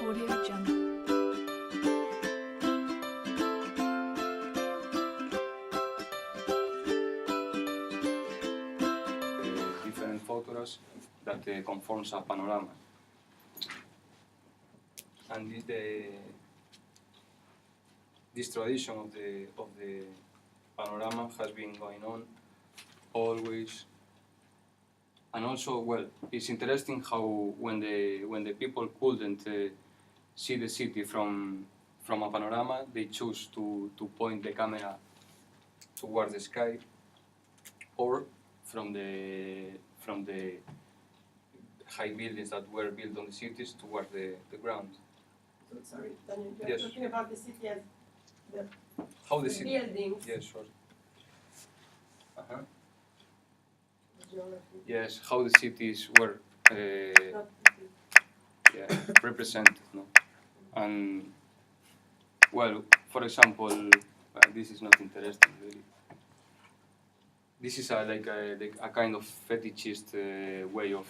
Audio Jungle. Different photographs that conforms a panorama. And this tradition of the panorama has been going on always. And also, well, it's interesting how when the people couldn't see the city from a panorama, they chose to point the camera towards the sky, or from the high buildings that were built on the cities towards the ground. So, sorry, Daniel, you're Yes. talking about the city as How the the city? buildings. Yes, sure. Uh-huh. Geography. Yes, how the cities were Not represented, no? And well, for example, this is not interesting really. This is like a kind of fetishist way of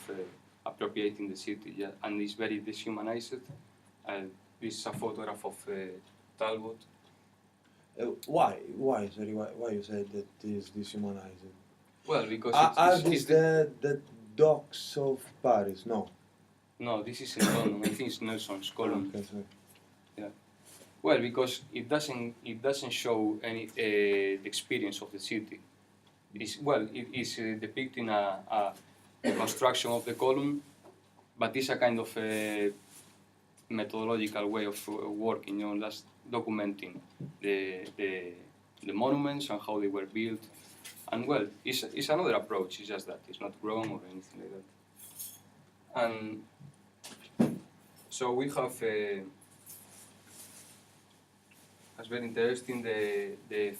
appropriating the city, yeah, and it's very deshumanized. This is a photograph of Talbot. Why? Sorry, why you said that is deshumanizing? Well, because Are it's these the docks of Paris? No. no, this is in London. I think it's Nelson's column. Okay, sorry. Well, because it doesn't show any the experience of the city. It is depicting a construction of the column, but it's a kind of methodological way of working, you know, that's documenting the monuments and how they were built. And well, it's another approach. It's just that it's not wrong or anything like that. And so we have. It's very interesting the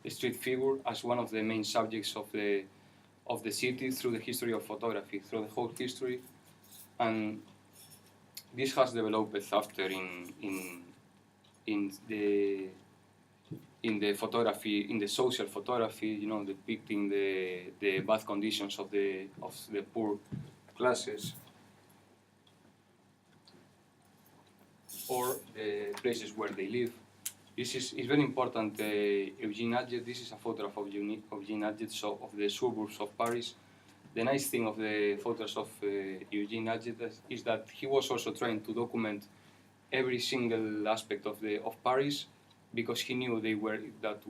street figure, as one of the main subjects of the city through the history of photography, through the whole history, and this has developed after in the photography, in the social photography, you know, depicting the bad conditions of the poor classes, or the places where they live. This is very important. Eugene Adjet. This is a photograph of Eugene Adjet, so of the suburbs of Paris. The nice thing of the photos of Eugene Adjet is that he was also trying to document every single aspect of Paris, because he knew that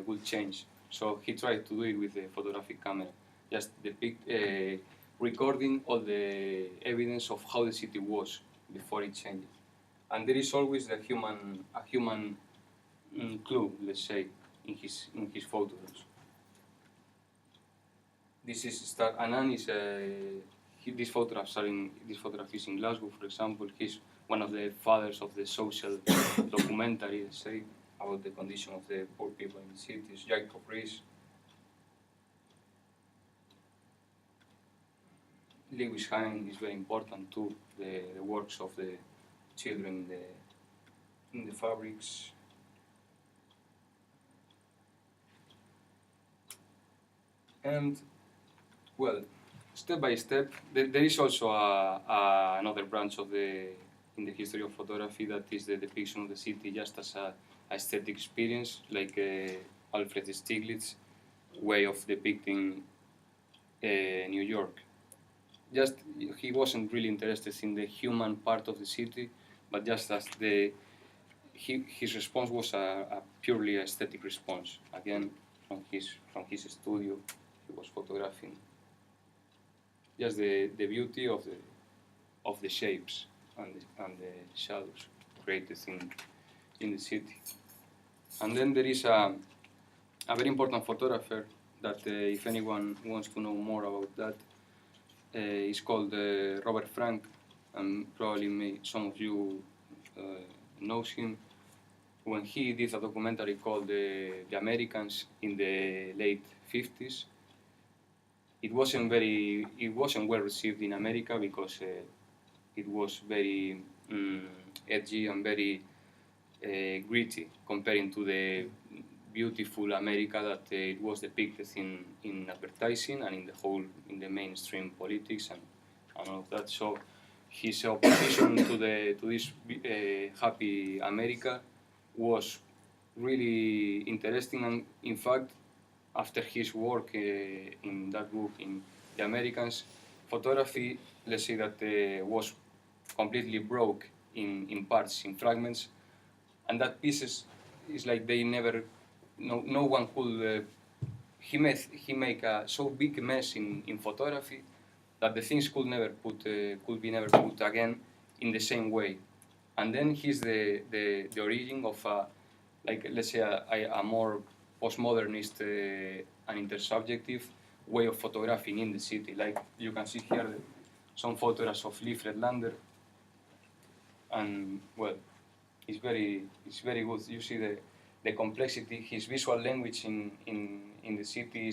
would change. So he tried to do it with the photographic camera, just recording all the evidence of how the city was before it changed. And there is always a human clue, let's say, in his photos. This is Anan is this photograph is in Glasgow, for example. He's one of the fathers of the social documentary, let's say, about the condition of the poor people in the cities. Jacob Rees. Lewis Hine is very important too. The works of the children in the fabrics. And well, step by step, there is also another branch in the history of photography, that is the depiction of the city just as a aesthetic experience, like Alfred Stieglitz's way of depicting New York. Just he wasn't really interested in the human part of the city, but just as his response was a purely aesthetic response. Again, from his studio, he was photographing just the beauty of the shapes and the shadows created in the city. And then there is a very important photographer that, if anyone wants to know more about that, is called Robert Frank, and probably some of you knows him. When he did a documentary called The Americans in the late 50s, it wasn't well received in America, because it was very edgy and very gritty, comparing to the beautiful America that it was depicted in advertising and in the mainstream politics and all of that. So his opposition to this happy America was really interesting, and in fact, after his work in that book in The Americans, photography, let's say that was completely broke in parts, in fragments, and that pieces is like they never, no one could. He make a so big mess in photography that the things could be never put again in the same way, and then he's the origin of like let's say a more postmodernist and intersubjective way of photographing in the city. Like you can see here some photographs of Lee Fredlander, and well, it's very good. You see the complexity. His visual language in the city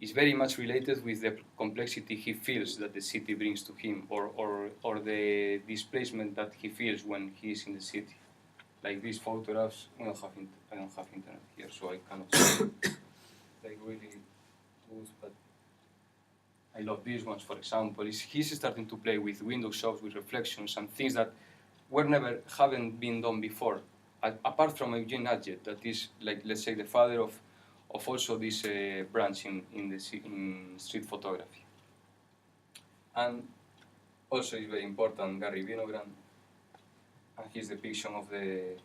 is very much related with the complexity he feels that the city brings to him, or the displacement that he feels when he is in the city. Like these photographs, I don't have internet here, so I cannot see like really good, but I love these ones, for example. He's starting to play with window shops, with reflections, and things that haven't been done before, apart from Eugene Adjet, that is, like, let's say, the father of also this branch in street photography. And also is very important Gary Winogrand and his depiction of the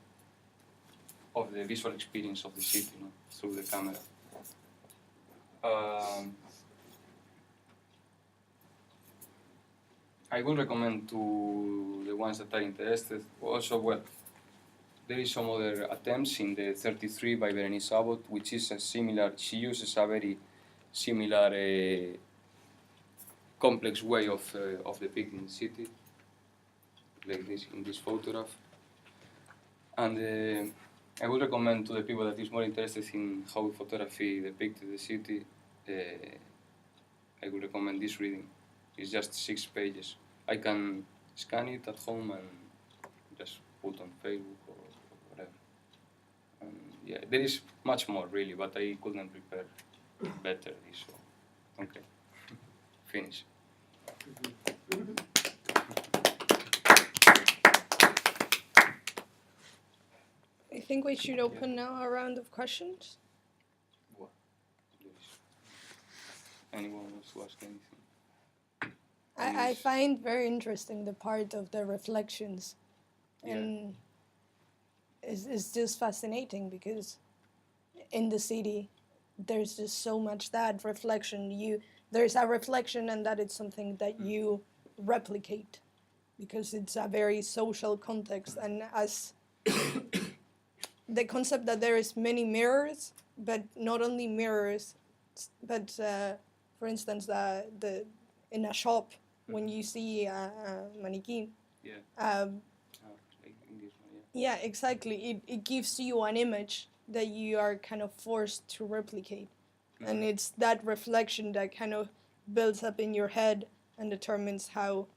visual experience of the city, through the camera. I would recommend to the ones that are interested. Also, well, there is some other attempts in the 33 by Berenice Abbott, which is a similar. She uses a very similar complex way of depicting the city, like this in this photograph. And I would recommend to the people that is more interested in how photography depicted the city. I would recommend this reading. It's just 6 pages. I can scan it at home and just put on Facebook or whatever. And yeah, there is much more really, but I couldn't prepare better this. So, okay, finish. I think we should open now a round of questions. What? Anyone wants to ask anything? I find very interesting the part of the reflections, and it's just fascinating because in the city there's just so much that reflection. There's a reflection, and that it's something that you replicate because it's a very social context, and as the concept that there is many mirrors, but not only mirrors, but for instance, the in a shop when you see a mannequin. Like in this one, Yeah, exactly. It gives you an image that you are kind of forced to replicate, and it's that reflection that kind of builds up in your head and determines how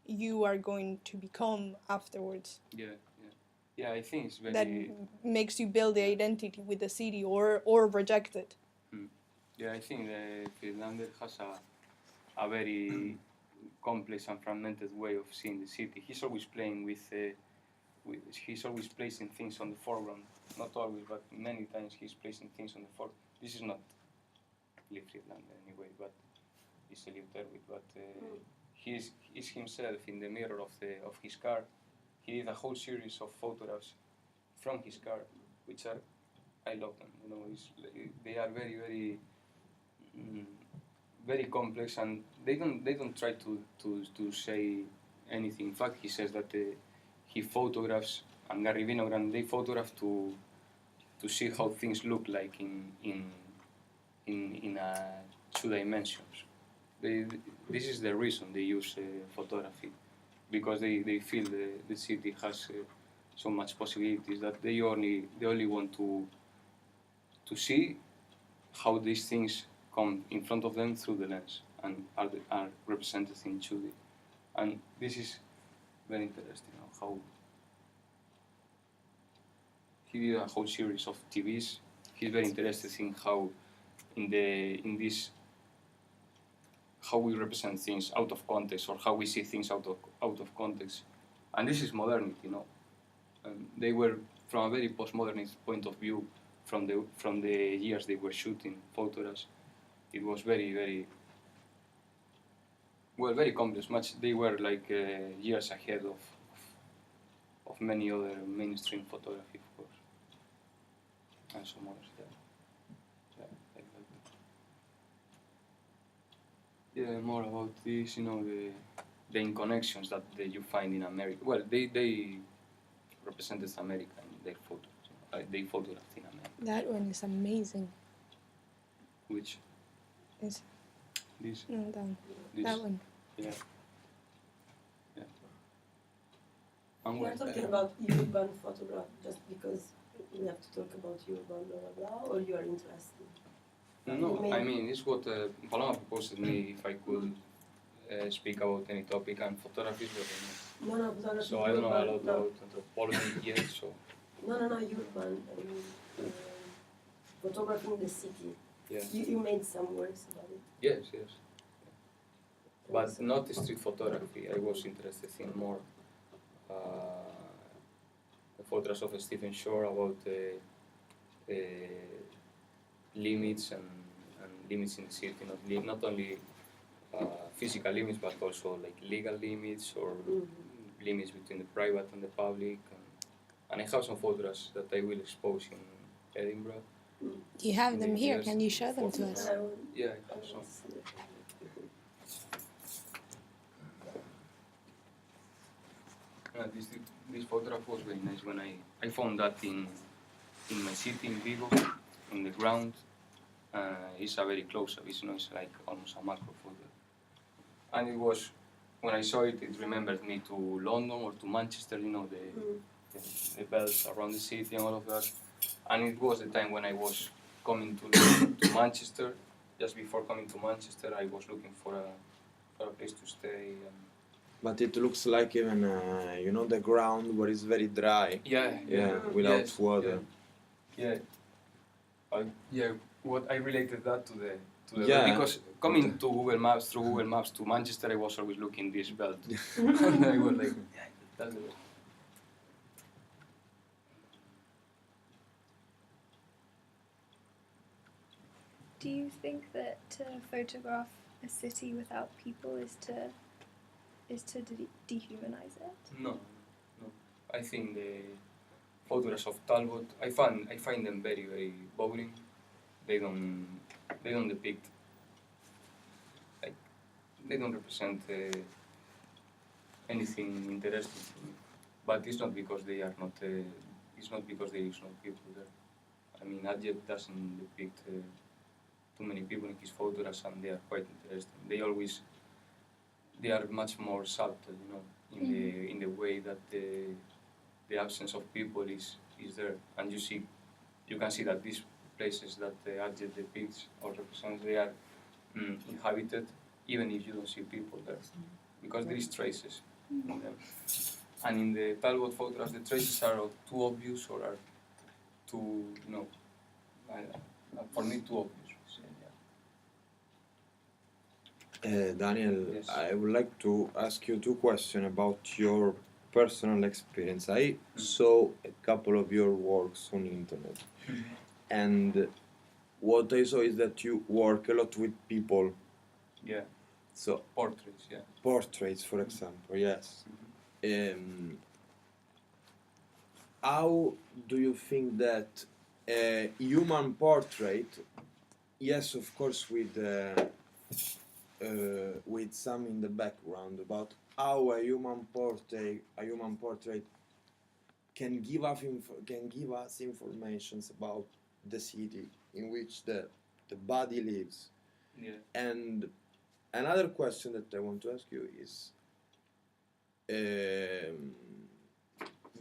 you are going to become afterwards. Yeah, I think it's very... That makes you build the identity with the city or reject it. Yeah, I think Finlander has a very complex and fragmented way of seeing the city. He's always playing he's always placing things on the foreground. Not always, but many times he's placing things on the foreground. This is not Lee Friedlander anyway, but it's a little Terwit. But he's himself in the mirror of his car. He did a whole series of photographs from his car, which are, I love them. They are very, very, very complex, and they don't try to say anything. In fact, he says that he photographs, and Gary Winogrand, they photograph to see how things look like in 2 dimensions. This is the reason they use photography, because they feel the city has so much possibilities that they only want to see how these things come in front of them through the lens and are represented in 2D. And this is very interesting, how he did a whole series of TVs. He's very interested in how in this how we represent things out of context, or how we see things out of context. And this is modernity, you know. They were from a very postmodernist point of view, from the years they were shooting photographs. It was very, very very complex. They were like years ahead of many other mainstream photography, of course, and some others. Like that. Yeah, more about this, you know, the inconnections that you find in America. Well, they represented America in their photos. They photographed in America. That one is amazing. Which? It's This. no, This. that one. Yeah. And We are talking about urban photograph just because we have to talk about urban, blah, blah, blah, or you are interested? No, I mean, it's what Paloma proposed me if I could speak about any topic, and photography is what I know. No, photography. So I don't know a lot no. about anthropology yet, so... No, urban. I mean, photography in the city. Yeah. You made some works about it. Yes. But not street photography. I was interested in more the photographs of Stephen Shore about limits and limits in the city, not only physical limits, but also like legal limits or limits between the private and the public. And I have some photographs that I will expose in Edinburgh. You have them here. Can you show them to us? Yeah, I have some. This photograph was very nice when I found that in my city in Vigo, in the ground. It's a very close-up, it's like almost a macro photo. And it was, when I saw it, it remembered me to London or to Manchester, you know, the bells around the city and all of that. And it was the time when I was coming to Manchester. Just before coming to Manchester, I was looking for a place to stay. But it looks like even, you know, the ground where it's very dry. Yeah, without water. Yeah. What I related that to the yeah. because coming to Google Maps through Google Maps to Manchester, I was always looking this belt, and I was like, that's the best. Do you think that to photograph a city without people is to dehumanize it? No. I think the photographs of Talbot, I find them very, very boring. They don't depict, like, they don't represent anything interesting to me. But it's not because they are not. It's not because there is no people there. I mean, Adjet doesn't depict too many people in his photographs, and they are quite interesting. They are much more subtle, you know, in the way that the absence of people is there, and you can see that these places that the Adjet depicts or represents, they are inhabited, even if you don't see people there, because there is traces in them. And in the Talbot photographs, the traces are too obvious or are too, you know, for me, too obvious. Daniel, Yes. I would like to ask you two questions about your personal experience. I saw a couple of your works on the internet, and what I saw is that you work a lot with people. Yeah. So Portraits, yeah. portraits, for example, yes. How do you think that a human portrait, yes, of course, with some in the background, about how a human portrait can give us information about the city in which the body lives. Yeah. And another question that I want to ask you is,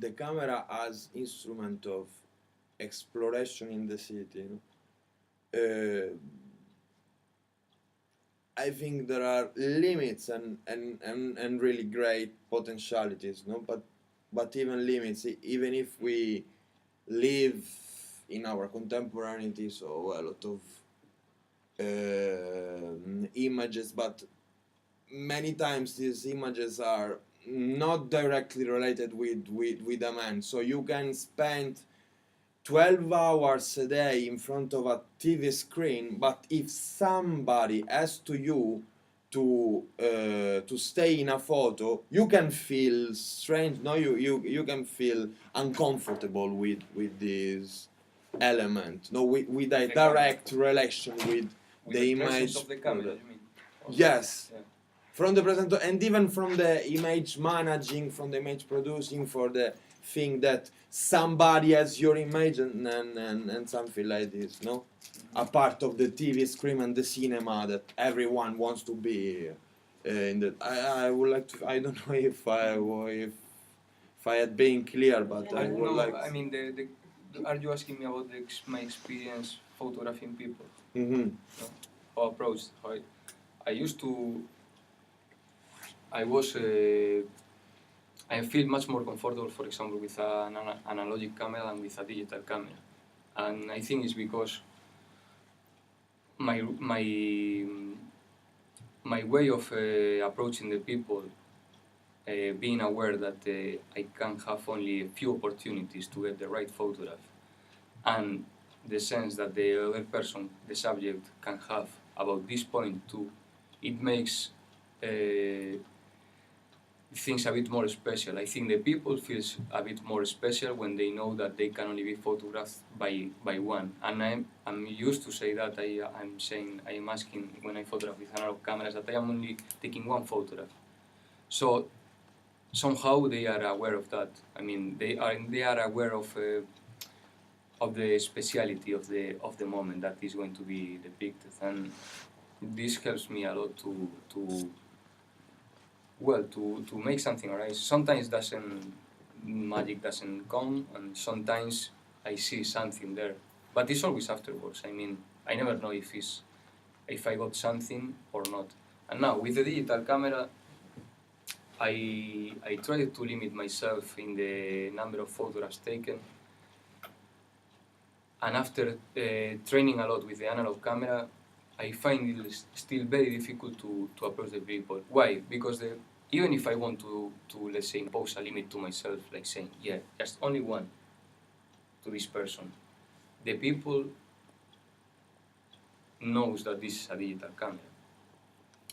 the camera as instrument of exploration in the city, you know? I think there are limits and really great potentialities, no? But even limits, even if we live in our contemporaneity, so a lot of images, but many times these images are not directly related with a man. So you can spend 12 hours a day in front of a TV screen, but if somebody asks to you to stay in a photo, you can feel strange. No, you can feel uncomfortable with this element. No, with a The direct relation with With the presence image. of the camera, you mean? Yes. Yeah. From the present and even from the image managing, from the image producing, for the thing that somebody has your image and something like this, no? A part of the TV screen and the cinema that everyone wants to be in the. I would like to. I don't know if I had been clear, but I would No, like. I mean, are you asking me about my experience photographing people? Mm-hmm. No? Or approach? I used to. I was. I feel much more comfortable, for example, with an analogic camera than with a digital camera, and I think it's because my my my way of approaching the people, being aware that I can have only a few opportunities to get the right photograph, and the sense that the other person, the subject, can have about this point too, it makes things a bit more special. I think the people feels a bit more special when they know that they can only be photographed by one. And I'm used to say that. I am asking when I photograph with analog cameras that I am only taking one photograph. So somehow they are aware of that. I mean, they are aware of the speciality of the moment that is going to be depicted, and this helps me a lot to make something arise. Sometimes magic doesn't come, and sometimes I see something there, but it's always afterwards. I mean, I never know if I got something or not. And now with the digital camera, I try to limit myself in the number of photographs taken. And after training a lot with the analog camera, I find it still very difficult to approach the people. Why? Because even if I want to let's say impose a limit to myself, like saying, yeah, just only one to this person, the people knows that this is a digital camera.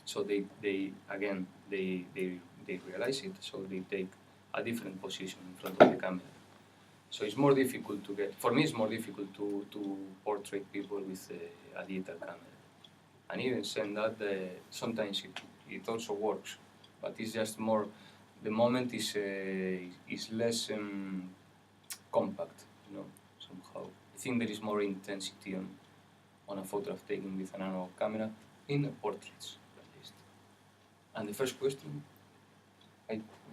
So they realize it, so they take a different position in front of the camera. So it's more difficult to get, for me it's more difficult to portray people with a digital camera. And even saying that, sometimes it also works, but it's just more, the moment is less compact, somehow. I think there is more intensity on a photograph taken with an analog camera, in portraits at least. And the first question?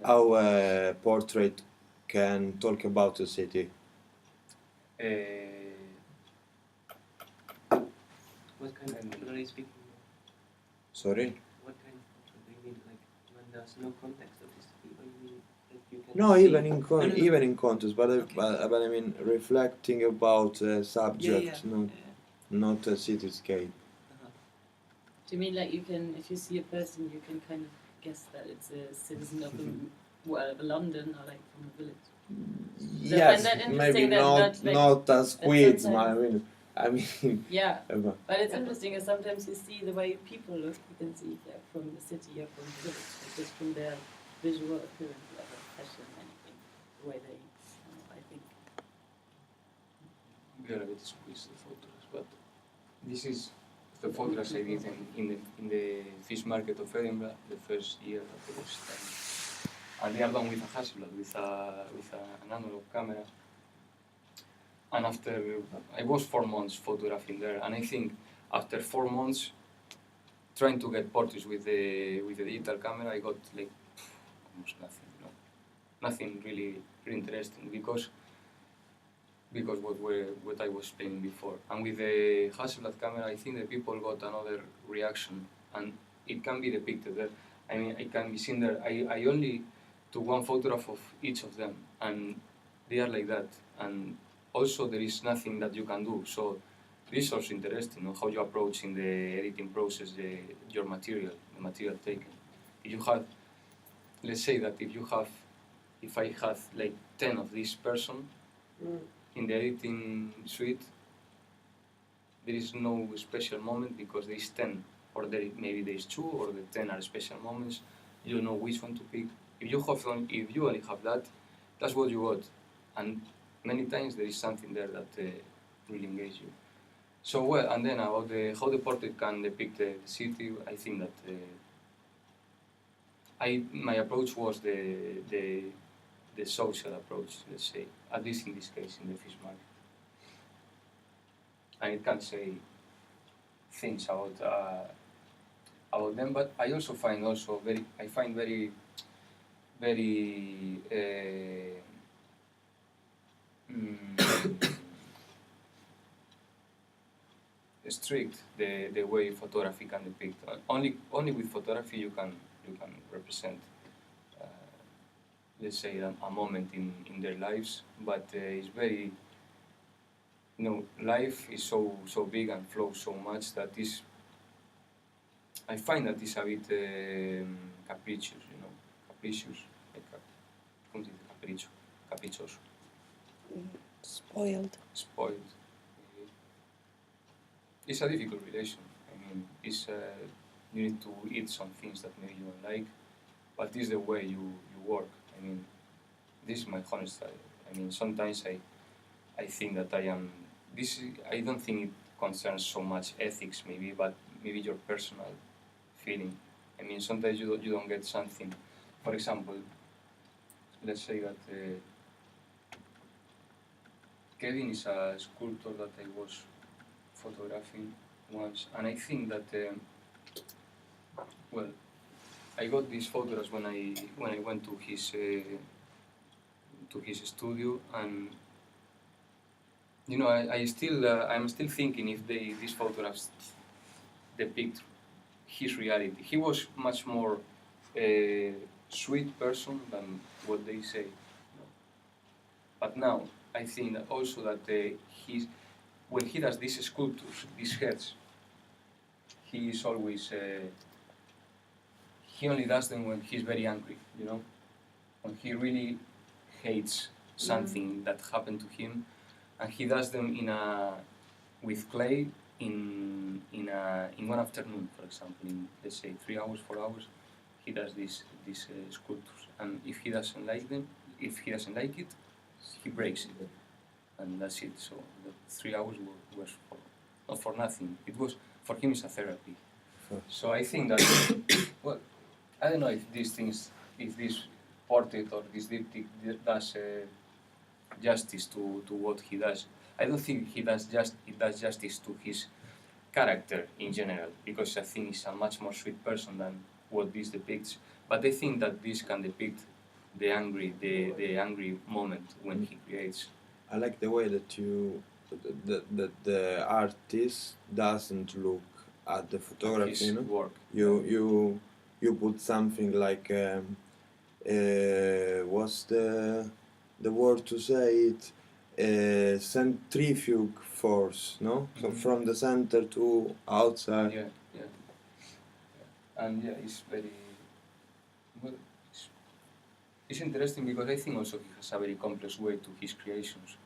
How a portrait can talk about a city. What kind of generally speaking? Sorry? What kind of photo do you mean? Like when there's no context of the city, or you mean that you can No, see? even even in context, but Okay. but I mean reflecting about a subject, Yeah. not a cityscape. Do you mean like you can, if you see a person, you can kind of guess that it's a citizen of London or like from a village? So I Yes, find that interesting maybe that not not, like, not as quids. sometimes- I mean, Yeah, but but it's interesting because sometimes you see the way people look, you can see if they're from the city or from the village, like just from their visual appearance, whether fashion, anything, the way they, I think. We are a bit squeezed the photos, but this is the photographs I did in the fish market of Edinburgh the first year that I was studying. And they are done with a Hasselblad, with an analog camera. And after I was 4 months photographing there, and I think after 4 months trying to get portraits with the digital camera, I got like almost nothing, nothing really interesting because what I was explaining before. And with the Hasselblad camera, I think the people got another reaction, and it can be depicted there. I mean, it can be seen there. I only took one photograph of each of them, and they are like that. And also there is nothing that you can do. So This is also interesting, how you approach in the editing process your material, the material taken. If you have, let's say that if I had like 10 of this person in the editing suite, there is no special moment because there is 10, or maybe there is 2, or the 10 are special moments. You don't know which one to pick. If you only have that, that's what you got. And many times there is something there that really engages you. So well, and then about how the portrait can depict the city, I think that my approach was the social approach, let's say, at least in this case, in the fish market. And it can say things about them, but I also find very strict the way photography can depict. Only with photography you can represent, let's say, a moment in their lives, but it's very, life is so big and flows so much that I find that it's a bit capricious, like come si dice capriccio, capriccioso, Spoiled. spoiled. It's a difficult relation. I mean, you need to eat some things that maybe you don't like, but this is the way you work. I mean, this is my honest style. I mean, sometimes I think that I don't think it concerns so much ethics maybe, but maybe your personal feeling. I mean, sometimes you don't get something. For example, let's say that Kevin is a sculptor that I was photographing once, and I think that I got these photographs when I went to his studio, and I'm still thinking if these photographs depict his reality. He was much more sweet person than what they say. But now I think that also that when he does these sculptures, these heads, he is always he only does them when he's very angry, when he really hates something that happened to him, and he does them with clay in one afternoon, for example, in let's say 3 hours, 4 hours, he does these sculptures, and if he doesn't like it, he breaks it, and that's it. So the 3 hours was not for nothing. It was for him. It's a therapy. So I think that I don't know if this portrait or this diptych does justice to what he does. I don't think it does justice to his character in general, because I think he's a much more sweet person than what this depicts. But I think that this can depict the angry moment when he creates. I like the way that the artist doesn't look at the photography. His work. You put something like what's the word to say it? Centrifuge force, no? So from the center to outside. Yeah. And it's very it's interesting because I think also he has a very complex way to his creations.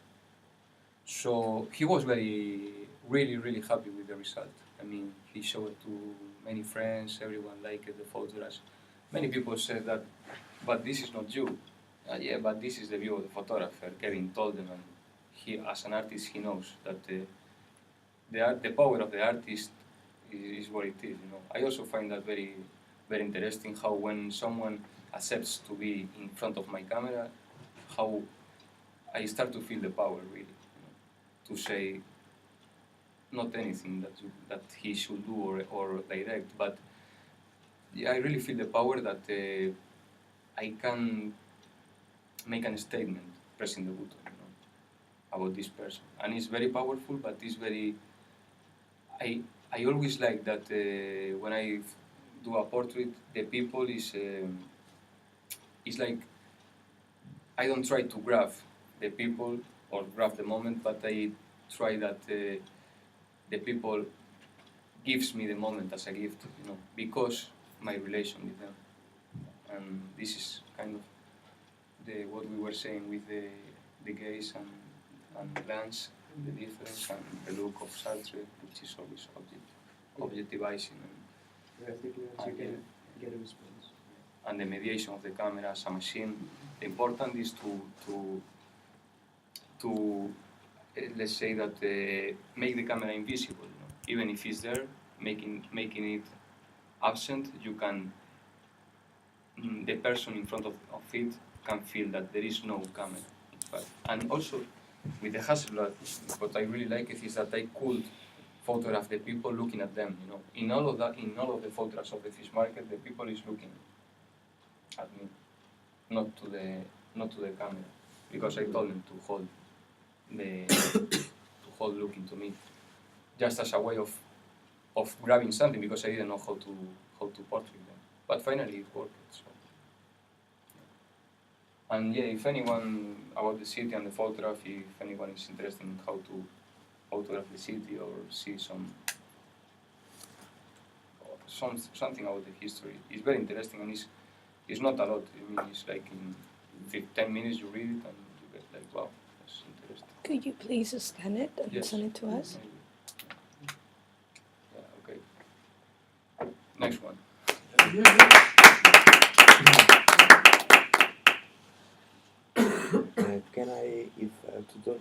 So he was really happy with the result. I mean, he showed it to many friends, everyone liked the photographs. Many people said that, but this is not you. Yeah, but this is the view of the photographer, Kevin told them, and he, as an artist, he knows that the power of the artist is what it is. I also find that very interesting, how when someone accepts to be in front of my camera, how I start to feel the power, really, to say not anything that he should do or direct, but I really feel the power that I can make a statement pressing the button, about this person, and it's very powerful. But it's very. I always like that when I do a portrait, the people is like I don't try to grab the people or grab the moment, but I try that the people gives me the moment as a gift, because my relation with them. And this is kind of what we were saying with the gaze and glance, the difference, and the look of Sartre, which is always objectivizing, Whereas the glance, you can get a response. and the mediation of the camera as a machine. The important is to let's say that make the camera invisible, even if it's there, making it absent. You can the person in front of it can feel that there is no camera, in fact. And also with the Hasselblad, what I really like is that I could photograph the people looking at them. In all of the photographs of the fish market, the people is looking at me, not to the camera, because I told them to hold looking to me, just as a way of grabbing something, because I didn't know how to portray them. But finally it worked. So. And yeah, if anyone about the city and the photography, if anyone is interested in how to photograph the city or see something about the history, it's very interesting, and it's not a lot. I mean, it's like in 10 minutes you read it and you get like, wow, that's interesting. Could you please scan it and Yes. send it to us? Yeah, okay. Next one. Can I, if to talk